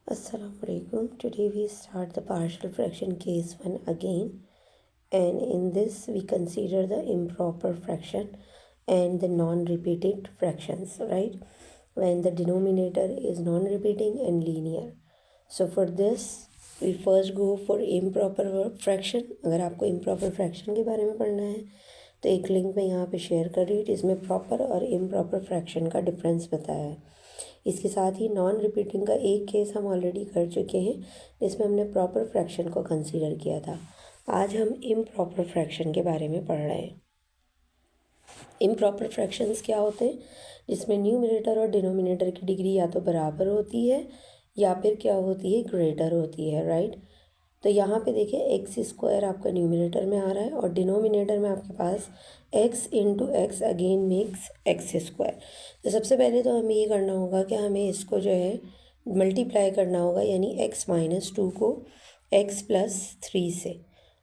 Assalamualaikum. Today we start the partial fraction case 1 again, and in this we consider the improper fraction and the non-repeated fractions, right? When the denominator is non-repeating and linear. So for this we first go for improper fraction. अगर आपको improper fraction के बारे में पढ़ना है तो एक link मैं यहाँ पे शेयर कर रही हूँ जिसमें प्रॉपर और इम्प्रॉपर फ्रैक्शन का डिफरेंस बताया है। इसके साथ ही नॉन रिपीटिंग का एक केस हम ऑलरेडी कर चुके हैं जिसमें हमने प्रॉपर फ्रैक्शन को कंसीडर किया था। आज हम इम्प्रॉपर फ्रैक्शन के बारे में पढ़ रहे हैं। इम्प्रॉपर फ्रैक्शंस क्या होते हैं? जिसमें न्यूमरेटर और डिनोमिनेटर की डिग्री या तो बराबर होती है या फिर क्या होती है, ग्रेटर होती है, राइट। तो यहाँ पे देखिए एक्स स्क्वायर आपका न्यूमरेटर में आ रहा है और डिनोमिनेटर में आपके पास x into x again makes x square. तो सबसे पहले तो हमें ये करना होगा कि हमें इसको जो है मल्टीप्लाई करना होगा, यानी x-2 को x+3 से,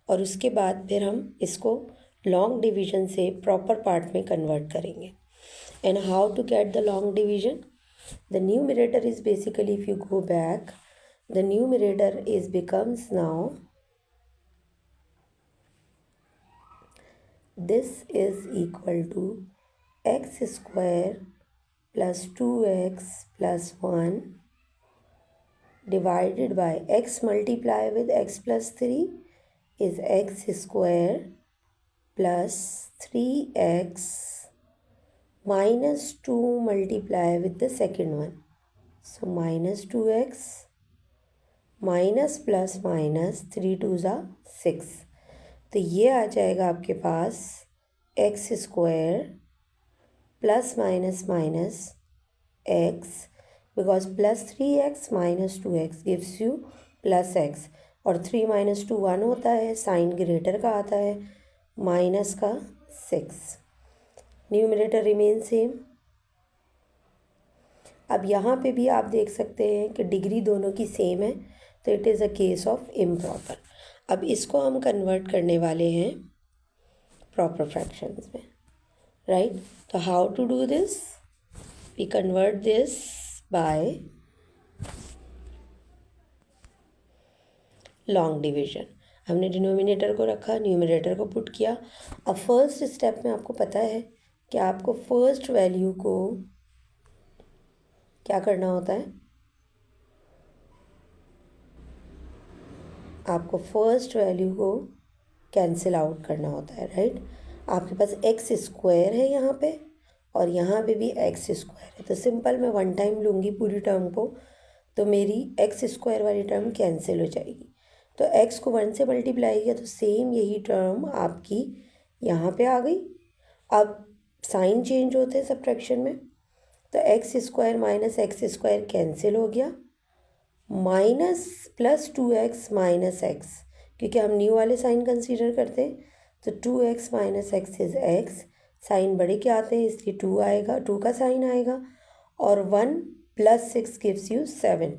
और उसके बाद फिर हम इसको लॉन्ग डिवीजन से प्रॉपर पार्ट में कन्वर्ट करेंगे। And how to get the long division? The numerator is basically, if you go back, the numerator is becomes now, this is equal to x square plus 2x plus 1 divided by x multiply with x plus 3 is x square plus 3x minus 2 multiply with the second one, so minus 2x minus plus minus 3 2 ज़ा 6। तो ये आ जाएगा आपके पास x square plus minus minus x, because plus 3x minus 2x gives you plus x, और 3 minus 2 1 होता है, साइन ग्रेटर का आता है, माइनस का 6। Numerator remain same. अब यहाँ पे भी आप देख सकते हैं कि डिग्री दोनों की सेम है, तो it is a case of improper. अब इसको हम कन्वर्ट करने वाले हैं प्रॉपर फ्रैक्शंस में, राइट। तो how to do this? We convert this by long division. हमने डिनोमिनेटर को रखा, न्यूमरेटर को पुट किया। अब फर्स्ट स्टेप में आपको पता है कि आपको फर्स्ट वैल्यू को क्या करना होता है, आपको फर्स्ट वैल्यू को कैंसिल आउट करना होता है, राइट। आपके पास एक्स स्क्वायर है यहाँ पे और यहाँ पे भी एक्स स्क्वायर है, तो सिंपल मैं वन टाइम लूँगी पूरी टर्म को, तो मेरी एक्स स्क्वायर वाली टर्म कैंसिल हो जाएगी। तो एक्स को 1 से मल्टीप्लाई किया तो सेम यही टर्म आपकी यहाँ पे आ गई। अब साइन चेंज होते हैं सब्ट्रैक्शन में, तो x square minus x square cancel हो गया, minus plus 2x minus x, क्योंकि हम न्यू वाले साइन कंसीडर करते हैं, तो 2x minus X is X, sign बड़े के आते हैं इसलिए 2 आएगा, 2 का साइन आएगा, और 1 प्लस 6 गिव्स यू 7।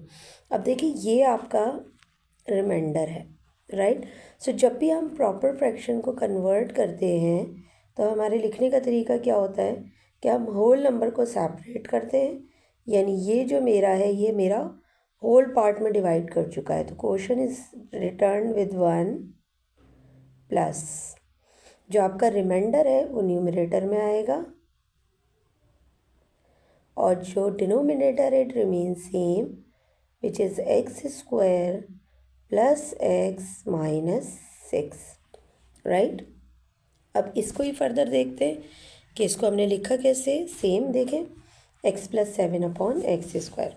अब देखिए ये आपका रिमाइंडर है, राइट। सो जब भी हम प्रॉपर फ्रैक्शन को कन्वर्ट करते हैं तो हमारे लिखने का तरीका क्या होता है कि हम होल नंबर को सेपरेट करते हैं, यानी ये जो मेरा है ये मेरा होल पार्ट में डिवाइड कर चुका है, तो question is return with 1 plus जो आपका रिमाइंडर है वो न्यूमरेटर में आएगा, और जो denominator it remain same which is x square plus x minus 6, right. अब इसको ही फर्दर देखते हैं कि इसको हमने लिखा कैसे, सेम देखें, x plus 7 upon x square.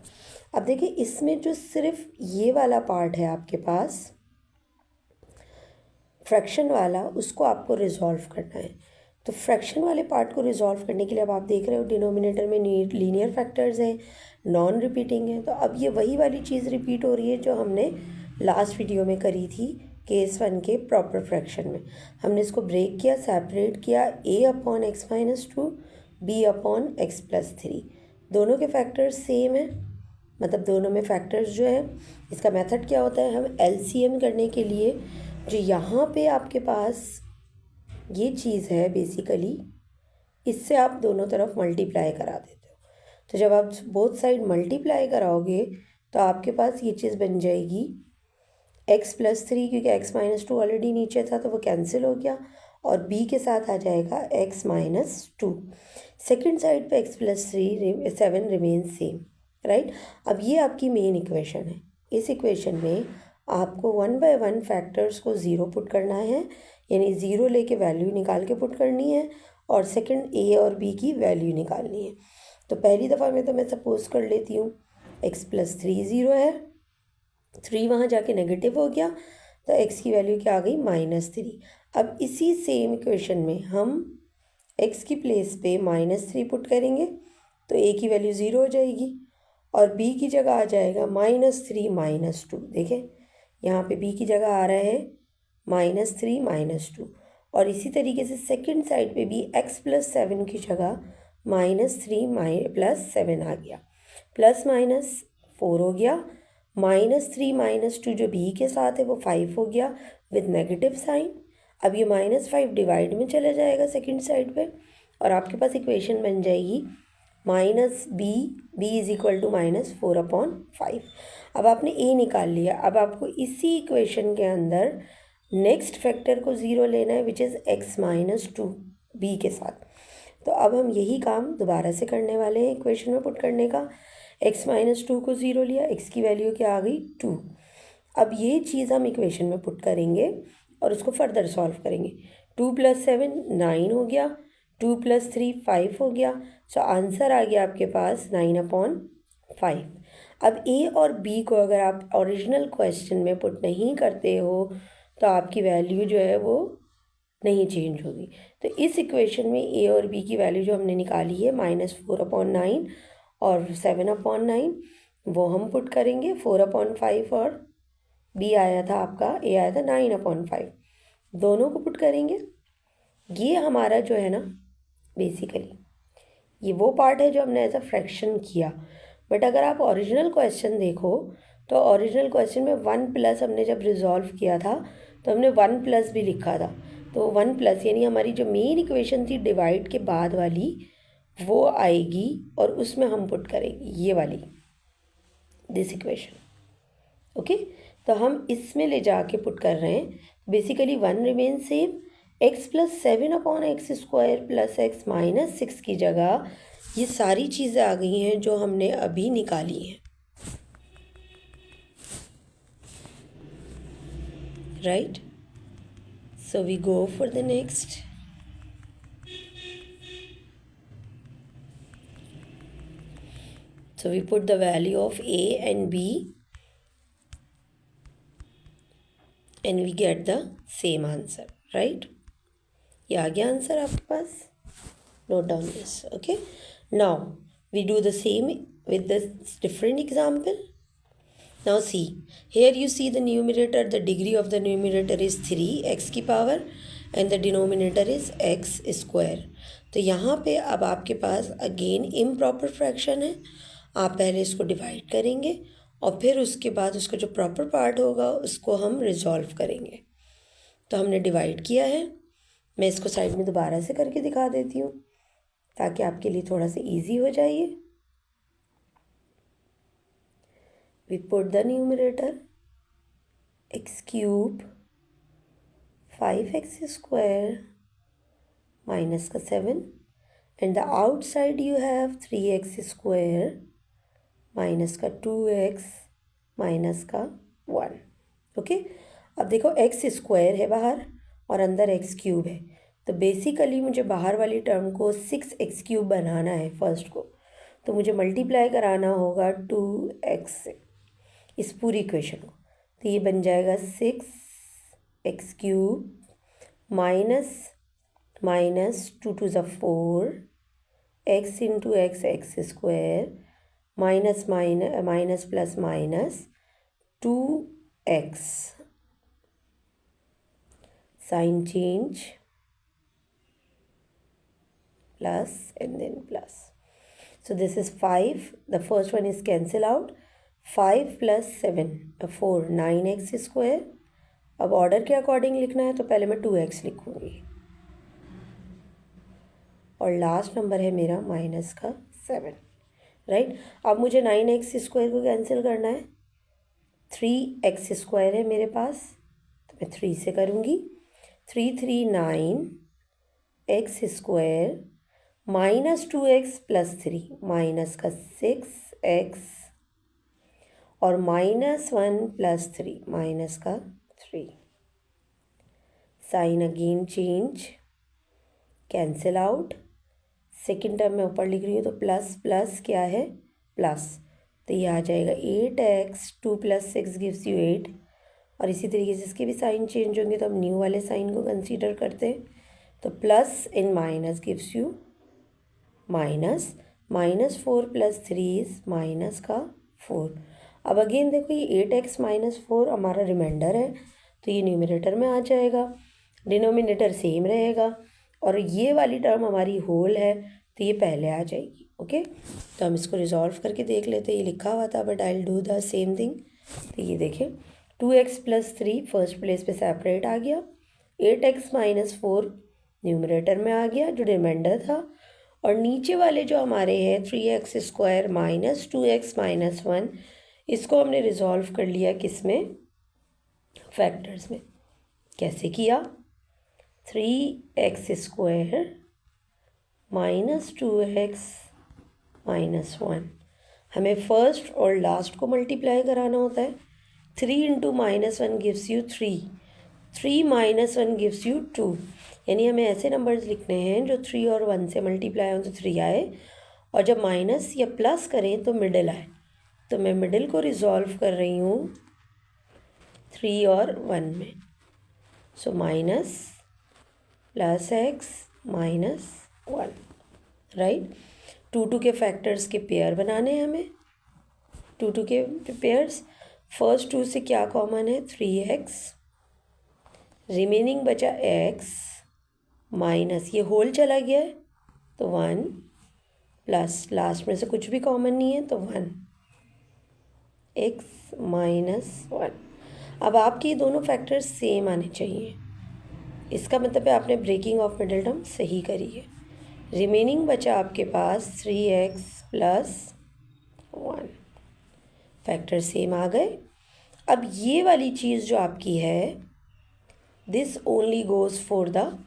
अब देखिए इसमें जो सिर्फ ये वाला पार्ट है आपके पास फ्रैक्शन वाला, उसको आपको रिजॉल्व करना है। तो फ्रैक्शन वाले पार्ट को रिजॉल्व करने के लिए अब आप देख रहे हो डिनोमिनेटर में लीनियर फैक्टर्स हैं, नॉन रिपीटिंग है, तो अब ये वही वाली चीज़ रिपीट हो रही है जो हमने लास्ट वीडियो में करी थी केस 1 के प्रॉपर फ्रैक्शन में। हमने इसको ब्रेक किया, सेपरेट किया, a upon x minus 2, b upon x plus 3, दोनों के फैक्टर्स सेम है, मतलब दोनों में फैक्टर्स जो है। इसका मेथड क्या होता है, हम एलसीएम करने के लिए जो यहाँ पे आपके पास ये चीज़ है बेसिकली, इससे आप दोनों तरफ मल्टीप्लाई करा देते हो। तो जब आप बोथ साइड मल्टीप्लाई कराओगे तो आपके पास ये चीज़ बन जाएगी x+3, क्योंकि x-2 ऑलरेडी नीचे था तो वो कैंसिल हो गया, और b के साथ आ जाएगा x-2। सेकेंड साइड पे x+3 7 रिमेन सेम, राइट। अब ये आपकी मेन इक्वेशन है। इस इक्वेशन में आपको 1 बाय 1 फैक्टर्स को ज़ीरो पुट करना है, यानी ज़ीरो लेके वैल्यू निकाल के पुट करनी है, और सेकंड a और b की वैल्यू निकालनी है। तो पहली दफ़ा में तो मैं सपोज कर लेती हूँ x+3 ज़ीरो है, 3 वहाँ जाके नेगेटिव हो गया, तो x की वैल्यू क्या आ गई -3। अब इसी सेम इक्वेशन में हम x की प्लेस पे -3 पुट करेंगे तो a की वैल्यू ज़ीरो हो जाएगी, और b की जगह आ जाएगा -3 -2। देखें यहाँ पे b की जगह आ रहा है -3 -2, और इसी तरीके से सेकंड साइड पे भी x+7 की जगह -3 +7 आ गया, ±4 हो गया, -3 -2 जो b के साथ है वो 5 हो गया विद नेगेटिव साइन। अब ये -5 डिवाइड में चला जाएगा सेकंड साइड पे, और आपके पास इक्वेशन बन जाएगी -b इज इक्वल टू -4/5। अब आपने a निकाल लिया, अब आपको इसी इक्वेशन के अंदर नेक्स्ट फैक्टर को ज़ीरो लेना है, विच इज़ x-2 b के साथ। तो अब हम यही काम दोबारा से करने वाले हैं इक्वेशन में पुट करने का। x-2 को ज़ीरो लिया, x की वैल्यू क्या आ गई 2। अब ये चीज़ हम इक्वेशन में पुट करेंगे और उसको फर्दर सॉल्व करेंगे। 2 + 7 9 हो गया, 2 + 3 5 हो गया, सो आंसर आ गया आपके पास 9/5। अब a और b को अगर आप ओरिजिनल क्वेश्चन में पुट नहीं करते हो तो आपकी वैल्यू जो है वो नहीं चेंज होगी। तो इस इक्वेशन में a और b की वैल्यू जो हमने निकाली है -4/9 और 7/9, वो हम पुट करेंगे। 4/5 और b आया था आपका, a आया था 9/5, दोनों को पुट करेंगे। ये हमारा जो है ना बेसिकली ये वो पार्ट है जो हमने एज अ फ्रैक्शन किया। बट अगर आप ओरिजिनल क्वेश्चन देखो तो ओरिजिनल क्वेश्चन में 1+ हमने जब रिजॉल्व किया था तो हमने 1+ भी लिखा था। तो 1+ यानी हमारी जो मेन इक्वेशन थी डिवाइड के बाद वाली वो आएगी, और उसमें हम पुट करेंगे ये वाली दिस इक्वेशन। ओके, तो हम इसमें ले जाके पुट कर रहे हैं। Basically 1 remain same, x+7/x² + x - 6 की जगह ये सारी चीज़ें आ गई हैं जो हमने अभी निकाली हैं, right. So we go for the next. So we put the value of a and b and we get the same answer, right? ये आ गया आंसर आपके पास, note down this. Okay, now we do the same with the different example. Now see, here you see the numerator, the degree of the numerator is 3x की power and the denominator is x square. तो यहाँ पे अब आपके पास again improper fraction है। आप पहले इसको डिवाइड करेंगे और फिर उसके बाद उसका जो प्रॉपर पार्ट होगा उसको हम रिजॉल्व करेंगे। तो हमने डिवाइड किया है, मैं इसको साइड में दोबारा से करके दिखा देती हूँ ताकि आपके लिए थोड़ा सा इजी हो जाए। We put the numerator x³ 5x² minus का 7 and the outside you have 3x² minus का 2x माइनस का 1। ओके, अब देखो x² है बाहर और अंदर x³ है, तो बेसिकली मुझे बाहर वाली टर्म को 6x³ बनाना है फर्स्ट को, तो मुझे मल्टीप्लाई कराना होगा 2x से इस पूरी इक्वेशन को। तो ये बन जाएगा 6x³ minus 2 × 4 x × x² minus plus minus 2x sign change plus and then plus. So this is 5, the first one is cancel out, 5 + 7 4 9x²। अब ऑर्डर के अकॉर्डिंग लिखना है तो पहले मैं 2x लिखूँगी और लास्ट नंबर है मेरा माइनस का 7। राइट। अब मुझे 9x² को कैंसिल करना है, 3x² है मेरे पास, तो मैं 3 से करूँगी। 3 3 9x² minus 2x plus 3 minus का 6x और -1 प्लस 3 माइनस का 3। Sign again change, cancel out. Second term में ऊपर लिख रही हूँ तो प्लस प्लस क्या है, प्लस, तो ये आ जाएगा 8x, 2 + 6 गिव्स यू 8। और इसी तरीके से इसके भी साइन चेंज होंगे, तो हम न्यू वाले साइन को कंसीडर करते हैं। तो plus in minus gives you minus, -4 + 3 is minus का 4। अब अगेन देखो ये 8x - 4 हमारा रिमाइंडर है, तो ये न्यूमरेटर में आ जाएगा, डिनोमिनेटर सेम रहेगा, और ये वाली टर्म हमारी होल है तो ये पहले आ जाएगी। ओके, तो हम इसको रिजॉल्व करके देख लेते हैं। ये लिखा हुआ था but I will do the same thing. तो ये देखें 2x + 3 फर्स्ट प्लेस पे सेपरेट आ गया, 8x - 4 न्यूमरेटर में आ गया जो रिमाइंडर था, और नीचे वाले जो हमारे हैं 3x² - 2x - 1, इसको हमने रिजॉल्व कर लिया किस में, फैक्टर्स में। कैसे किया, 3x² - 2x - 1, हमें फर्स्ट और लास्ट को मल्टीप्लाई कराना होता है। 3 × -1 गिव्स यू 3, 3 - 1 गिव्स यू 2, यानी हमें ऐसे नंबर्स लिखने हैं जो 3 और 1 से मल्टीप्लाई हो तो 3 आए, और जब माइनस या प्लस करें तो मिडिल आए। तो मैं मिडिल को रिजॉल्व कर रही हूँ 3 और 1 में। So minus plus x minus 1, right. 2 के फैक्टर्स के पेयर बनाने हैं हमें, 2 के पेयर्स। फर्स्ट 2 से क्या कॉमन है, 3x, रिमेनिंग बचा x माइनस ये होल चला गया है तो 1 प्लस लास्ट में से कुछ भी कॉमन नहीं है तो 1, x - 1। अब आपके दोनों फैक्टर्स सेम आने चाहिए, इसका मतलब है आपने ब्रेकिंग ऑफ मिडिल टर्म सही करी है। रिमेनिंग बचा आपके पास 3x + 1, फैक्टर सेम आ गए। अब ये वाली चीज़ जो आपकी है, this only goes for the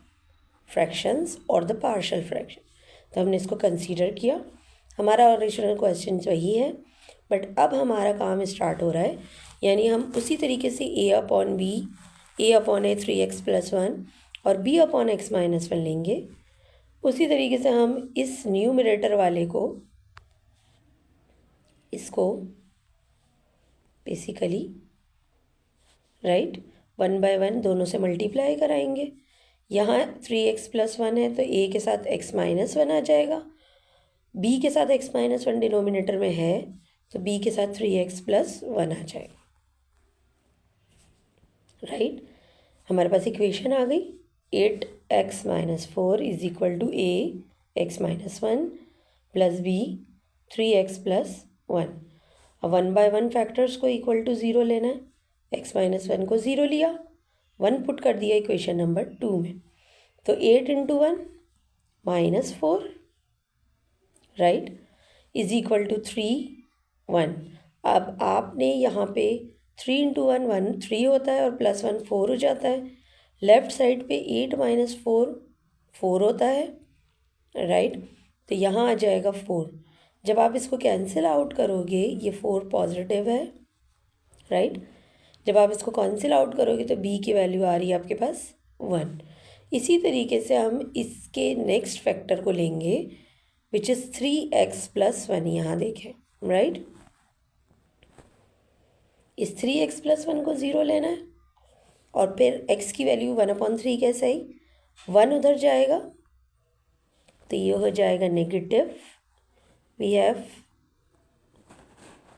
fractions और द पार्शियल फ्रैक्शन, तो हमने इसको कंसीडर किया। हमारा ओरिजिनल क्वेश्चन वही है, बट अब हमारा काम स्टार्ट हो रहा है, यानी हम उसी तरीके से a/b, a/a 3x + 1 और b/x - 1 लेंगे। उसी तरीके से हम इस न्यूमरेटर वाले को, इसको बेसिकली राइट 1 बाय 1 दोनों से मल्टीप्लाई कराएंगे। यहाँ 3x + 1 है तो a के साथ x - 1 आ जाएगा, b के साथ x - 1 डिनोमिनेटर में है तो b के साथ 3x + 1 आ जाएगा, राइट। हमारे पास इक्वेशन आ गई, 8x - 4 = a x - 1 plus b 3x + 1। अब 1 बाय 1 फैक्टर्स को इक्वल टू 0 लेना है, x - 1 को 0 लिया, 1 पुट कर दिया इक्वेशन नंबर 2 में, तो 8 × 1 - 4, राइट, = 3 1। अब आपने यहाँ पे 3 × 1 1 3 होता है और +1 4 हो जाता है। लेफ्ट साइड पे 8 - 4 4 होता है, राइट, तो यहाँ आ जाएगा 4। जब आप इसको कैंसिल आउट करोगे ये 4 पॉजिटिव है, राइट। जब आप इसको कैंसिल आउट करोगे तो b की वैल्यू आ रही है आपके पास 1। इसी तरीके से हम इसके नेक्स्ट फैक्टर को लेंगे विच इज़ 3x + 1, यहाँ देखें, राइट। इस 3x + 1 को 0 लेना है, और फिर x की वैल्यू 1/3 कैसे आई, 1 उधर जाएगा तो ये हो जाएगा नेगेटिव। वी हैव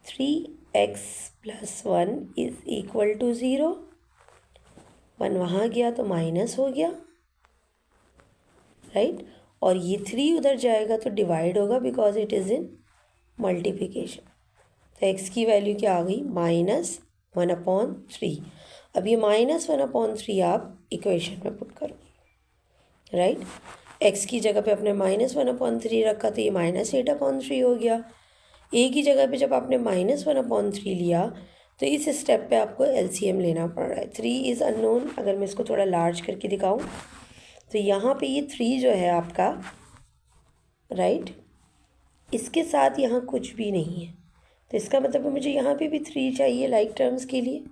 3x + 1 = 0, 1 वहाँ गया तो माइनस हो गया, राइट, और ये 3 उधर जाएगा तो डिवाइड होगा because it is in multiplication. तो x की वैल्यू क्या आ गई, -1/3। अब ये -1/3 आप इक्वेशन में पुट करो, राइट। x की जगह पे अपने -1/3 रखा तो ये -8/3 हो गया। ए की जगह पे जब आपने -1/3 लिया तो इस स्टेप पे आपको एलसीएम लेना पड़ रहा है। 3 इज़ अननोन। अगर मैं इसको थोड़ा लार्ज करके दिखाऊं तो यहाँ पे ये 3 जो है आपका, राइट, इसके साथ यहाँ कुछ भी नहीं है, तो इसका मतलब मुझे यहाँ पे भी 3 चाहिए लाइक टर्म्स के लिए,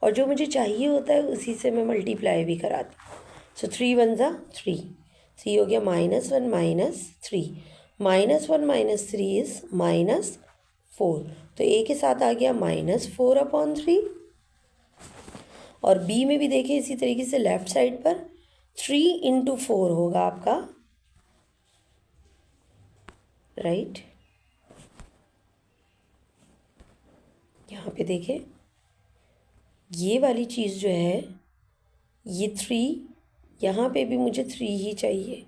और जो मुझे चाहिए होता है उसी से मैं मल्टीप्लाई भी कराती हूँ। सो 3 1 ज़ा 3, सी हो गया -1 -3, -1 -3 इज़ -4, तो ए के साथ आ गया -4/3, और बी में भी देखें इसी तरीके से लेफ्ट साइड पर 3 × 4 होगा आपका, राइट। यहाँ पे देखें ये वाली चीज़ जो है ये 3, यहाँ पे भी मुझे 3 ही चाहिए,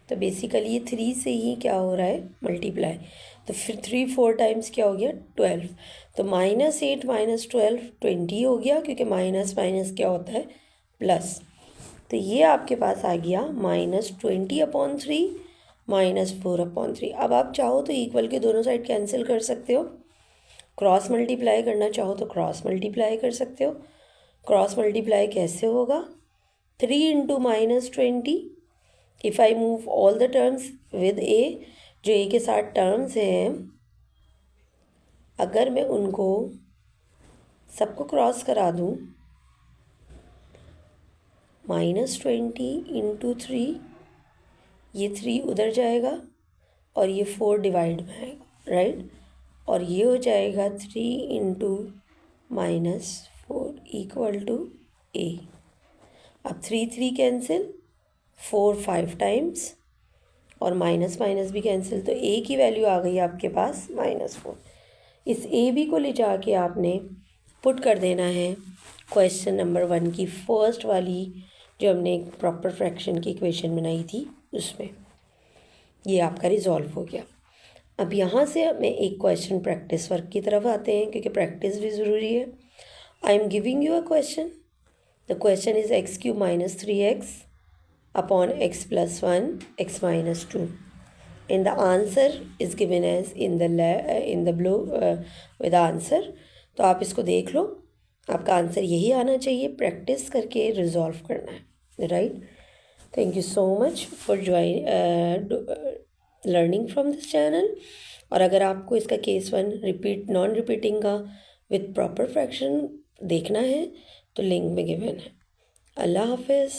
तो बेसिकली ये 3 से ही क्या हो रहा है मल्टीप्लाई, तो फिर 3 4 टाइम्स क्या हो गया 12, तो -8 -12 20 हो गया, क्योंकि माइनस माइनस क्या होता है प्लस, तो ये आपके पास आ गया -20/3 -4/3। अब आप चाहो तो इक्वल के दोनों साइड कैंसिल कर सकते हो, क्रॉस मल्टीप्लाई करना चाहो तो क्रॉस मल्टीप्लाई कर सकते हो। क्रॉस मल्टीप्लाई कैसे होगा, 3 × -20, if I move all the terms with a, जो ए के साथ टर्म्स हैं अगर मैं उनको सबको क्रॉस करा दूँ, -20 × 3, ये 3 उधर जाएगा और ये 4 डिवाइड में आएगा, राइट, और ये हो जाएगा 3 × -4 = a। अब 3 3 कैंसिल, 4 5 टाइम्स, और माइनस माइनस भी कैंसिल, तो a की वैल्यू आ गई आपके पास -4। इस ए बी को ले जाके आपने पुट कर देना है क्वेश्चन नंबर 1 की फर्स्ट वाली जो हमने एक प्रॉपर फ्रैक्शन की इक्वेशन बनाई थी उसमें, ये आपका रिजॉल्व हो गया। अब यहाँ से हमें एक क्वेश्चन प्रैक्टिस वर्क की तरफ आते हैं, क्योंकि प्रैक्टिस भी ज़रूरी है। I am giving you a question, the question is x³ - 3x upon x + 1 x - 2, and the answer is given as in the below with the answer। तो आप इसको देख लो, आपका आंसर यही आना चाहिए, प्रैक्टिस करके रिजॉल्व करना है, right. Thank you so much for learning from this channel. और अगर आपको इसका केस 1 रिपीट नॉन रिपीटिंग का विथ प्रॉपर फ्रैक्शन देखना है तो लिंक में गिवन है। अल्लाह हाफिज़।